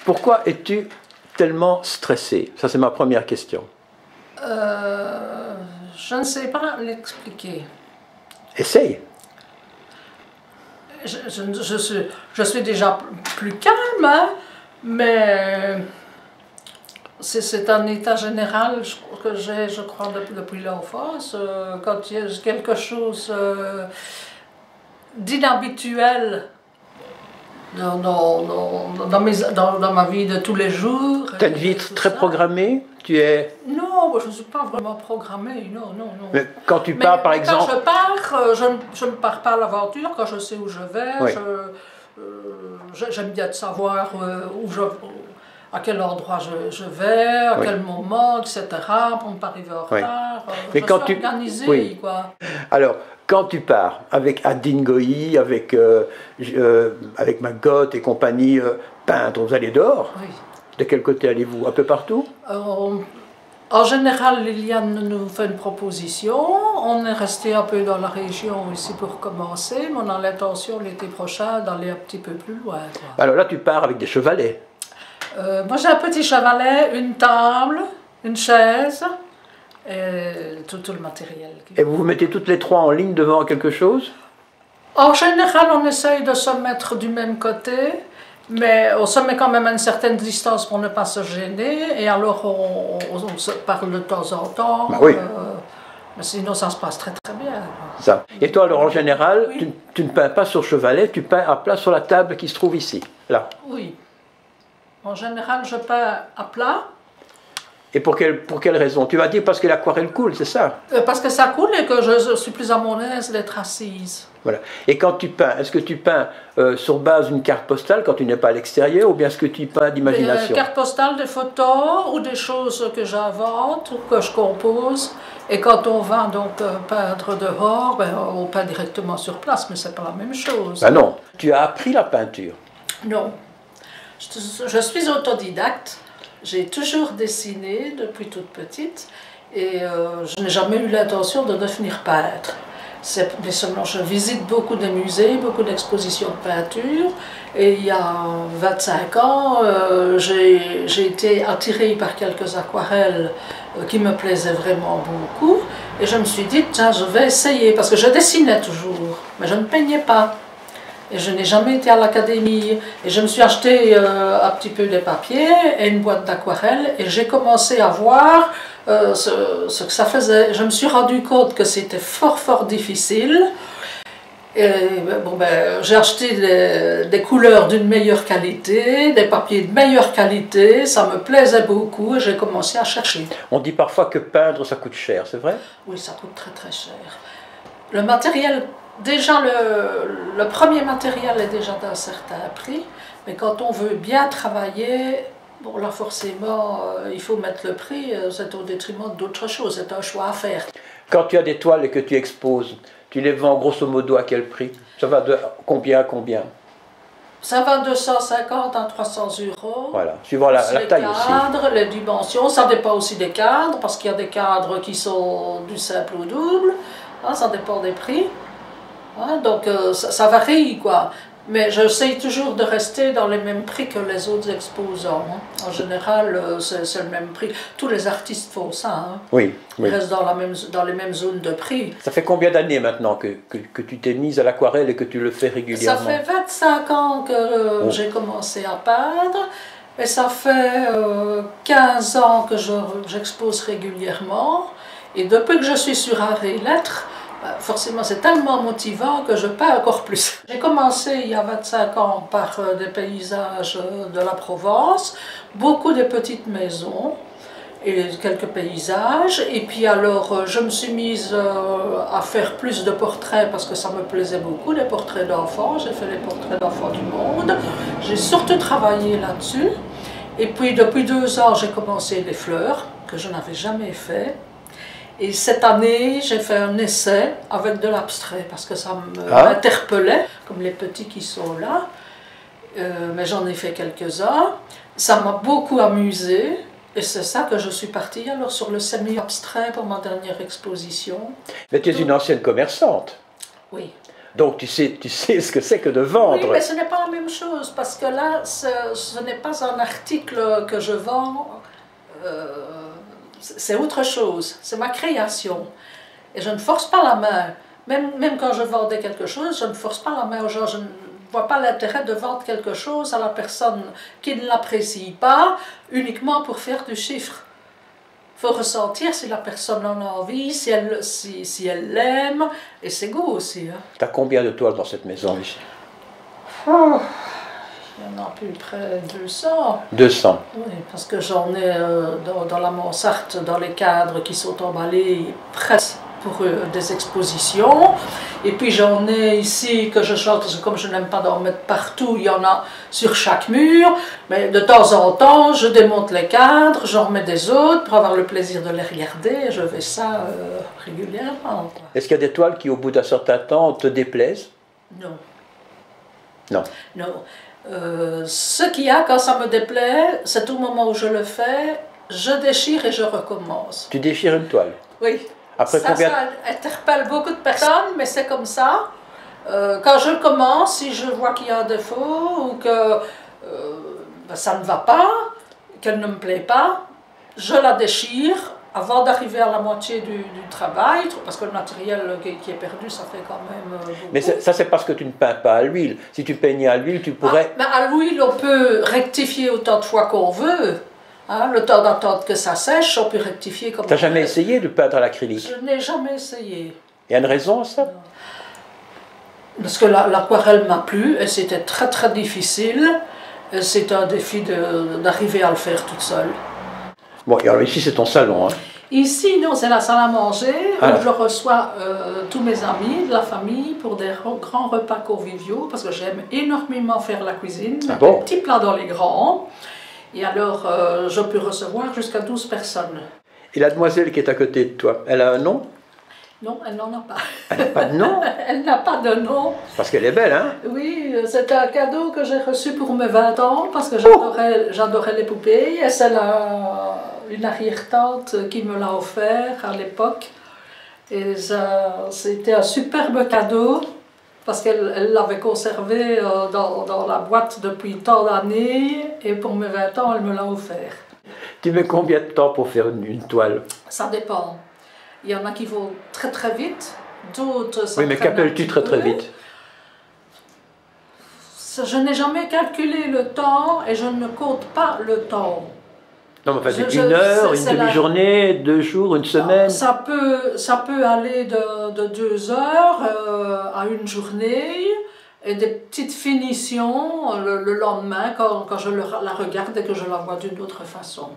Pourquoi es-tu tellement stressée? Ça, c'est ma première question. Je ne sais pas l'expliquer. Essaye. Je suis déjà plus calme, hein, mais c'est un état général que j'ai, je crois, depuis l'enfance. Quand il y a quelque chose d'inhabituel dans ma vie de tous les jours. Tu as une vie très programmée? Tu es... Non, je ne suis pas vraiment programmée, non. Mais quand tu pars, par exemple... Quand je pars, je ne pars pas à l'aventure, quand je sais où je vais. Oui. J'aime bien de savoir à quel endroit je vais, à quel moment, etc., pour ne pas arriver en retard. Mais je quand suis organisée, oui. quoi. Alors, quand tu pars avec Adine Goï, avec Maggot et compagnie, peintre, vous allez dehors? Oui. De quel côté allez-vous? Un peu partout? En général, Liliane nous fait une proposition. On est resté un peu dans la région ici pour commencer, mais on a l'intention l'été prochain d'aller un petit peu plus loin, quoi. Alors là, tu pars avec des chevalets. Moi, j'ai un petit chevalet, une table, une chaise et tout le matériel. Et vous vous mettez toutes les trois en ligne devant quelque chose? En général, on essaye de se mettre du même côté. Mais on se met quand même à une certaine distance pour ne pas se gêner, et alors on se parle de temps en temps, bah oui. Mais sinon ça se passe très bien. Ça. Et toi alors en général, oui. tu ne peins pas sur chevalet, tu peins à plat sur la table qui se trouve ici, là? Oui. En général je peins à plat. Et pour quelle raison? Tu vas dire parce que l'aquarelle coule, c'est ça? Parce que ça coule et que je suis plus à mon aise d'être assise. Voilà. Et quand tu peins, est-ce que tu peins sur base d'une carte postale quand tu n'es pas à l'extérieur, ou bien est-ce que tu peins d'imagination? Des cartes postales, des photos ou des choses que j'invente ou que je compose. Et quand on va donc peindre dehors, ben, on peint directement sur place, mais c'est pas la même chose. Ben non. Tu as appris la peinture? Non. Je suis autodidacte. J'ai toujours dessiné depuis toute petite et je n'ai jamais eu l'intention de devenir peintre. Mais seulement je visite beaucoup de musées, beaucoup d'expositions de peinture, et il y a 25 ans, j'ai été attirée par quelques aquarelles qui me plaisaient vraiment beaucoup, et je me suis dit, tiens, je vais essayer, parce que je dessinais toujours, mais je ne peignais pas. Et je n'ai jamais été à l'académie. Et je me suis acheté un petit peu de papier et une boîte d'aquarelle. Et j'ai commencé à voir ce que ça faisait. Je me suis rendu compte que c'était fort difficile. Et bon, j'ai acheté des couleurs d'une meilleure qualité, des papiers de meilleure qualité. Ça me plaisait beaucoup et j'ai commencé à chercher. On dit parfois que peindre, ça coûte cher, c'est vrai? Oui, ça coûte très cher. Le matériel... Déjà, le premier matériel est déjà d'un certain prix, mais quand on veut bien travailler, bon là forcément, il faut mettre le prix, c'est au détriment d'autres choses, c'est un choix à faire. Quand tu as des toiles et que tu exposes, tu les vends grosso modo à quel prix? Ça va de combien à combien? Ça va de 150 à 300 €. Voilà, suivant la taille aussi. Les cadres, les dimensions, ça dépend aussi des cadres, parce qu'il y a des cadres qui sont du simple au double, hein, ça dépend des prix. Hein, donc ça varie, quoi. Mais j'essaye toujours de rester dans les mêmes prix que les autres exposants. Hein. En général, c'est le même prix. Tous les artistes font ça. Hein. Oui. Ils restent dans les mêmes zones de prix. Ça fait combien d'années maintenant que tu t'es mise à l'aquarelle et que tu le fais régulièrement? Ça fait 25 ans que j'ai commencé à peindre. Et ça fait 15 ans que j'expose régulièrement. Et depuis que je suis sur Art et Lettres, forcément, c'est tellement motivant que je peins encore plus. J'ai commencé il y a 25 ans par des paysages de la Provence, beaucoup de petites maisons et quelques paysages. Et puis alors, je me suis mise à faire plus de portraits parce que ça me plaisait beaucoup, les portraits d'enfants. J'ai fait les portraits d'enfants du monde. J'ai surtout travaillé là-dessus. Et puis depuis 2 ans, j'ai commencé les fleurs, que je n'avais jamais fait. Et cette année, j'ai fait un essai avec de l'abstrait parce que ça m'interpellait, comme les petits qui sont là. Mais j'en ai fait quelques-uns. Ça m'a beaucoup amusée et c'est ça que je suis partie alors sur le semi-abstrait pour ma dernière exposition. Mais tu es une ancienne commerçante. Oui. Donc tu sais ce que c'est que de vendre. Oui, mais ce n'est pas la même chose, parce que là, ce n'est pas un article que je vends, c'est autre chose, c'est ma création. Et je ne force pas la main. Même quand je vendais quelque chose, je ne force pas la main aux gens. Je ne vois pas l'intérêt de vendre quelque chose à la personne qui ne l'apprécie pas, uniquement pour faire du chiffre. Il faut ressentir si la personne en a envie, si elle l'aime, et c'est goût aussi. Hein. Tu as combien de toiles dans cette maison, Michel? Oh, il y en a à peu près 200. 200. Oui, parce que j'en ai dans la mansarde, dans les cadres qui sont emballés presque pour des expositions. Et puis j'en ai ici que je chante, parce que comme je n'aime pas d'en mettre partout, il y en a sur chaque mur. Mais de temps en temps, je démonte les cadres, j'en remets des autres pour avoir le plaisir de les regarder. Et je fais ça régulièrement. Est-ce qu'il y a des toiles qui, au bout d'un certain temps, te déplaisent? Non. Non. Non. Ce qu'il y a quand ça me déplaît, c'est au moment où je le fais, je déchire et je recommence. Tu déchires une toile? Oui. Après ça interpelle beaucoup de personnes, mais c'est comme ça. Quand je commence, si je vois qu'il y a un défaut ou que ça ne va pas, qu'elle ne me plaît pas, je la déchire avant d'arriver à la moitié du travail, parce que le matériel qui est perdu, ça fait quand même beaucoup. Mais ça, c'est parce que tu ne peins pas à l'huile. Si tu peignais à l'huile, tu pourrais... Mais à l'huile, on peut rectifier autant de fois qu'on veut. Hein, le temps d'attendre que ça sèche, on peut rectifier comme... Tu n'as jamais essayé de peindre à l'acrylique? Je n'ai jamais essayé. Il y a une raison à ça? Parce que l'aquarelle m'a plu, et c'était très très difficile. C'est un défi d'arriver à le faire toute seule. Bon, alors ici c'est ton salon, hein? Ici, non, c'est la salle à manger, où je reçois tous mes amis de la famille pour des grands repas conviviaux, parce que j'aime énormément faire la cuisine, des petits plats dans les grands. Et alors, je peux recevoir jusqu'à 12 personnes. Et la demoiselle qui est à côté de toi, elle a un nom? Non, elle n'en a pas. Elle n'a pas de nom? Elle n'a pas de nom. Parce qu'elle est belle, hein? Oui, c'est un cadeau que j'ai reçu pour mes 20 ans, parce que j'adorais les poupées. Et c'est une arrière-tante qui me l'a offert à l'époque. Et c'était un superbe cadeau. Parce qu'elle l'avait conservé dans la boîte depuis tant d'années, et pour mes 20 ans, elle me l'a offert. Tu mets combien de temps pour faire une toile? Ça dépend. Il y en a qui vont très très vite, d'autres... Oui, mais qu'appelles-tu très très vite? Je n'ai jamais calculé le temps, et je ne compte pas le temps. Non, mais enfin, c'est une heure, une demi-journée, 2 jours, une semaine? Ça peut aller de 2 heures à une journée, et des petites finitions le lendemain quand je la regarde et que je la vois d'une autre façon.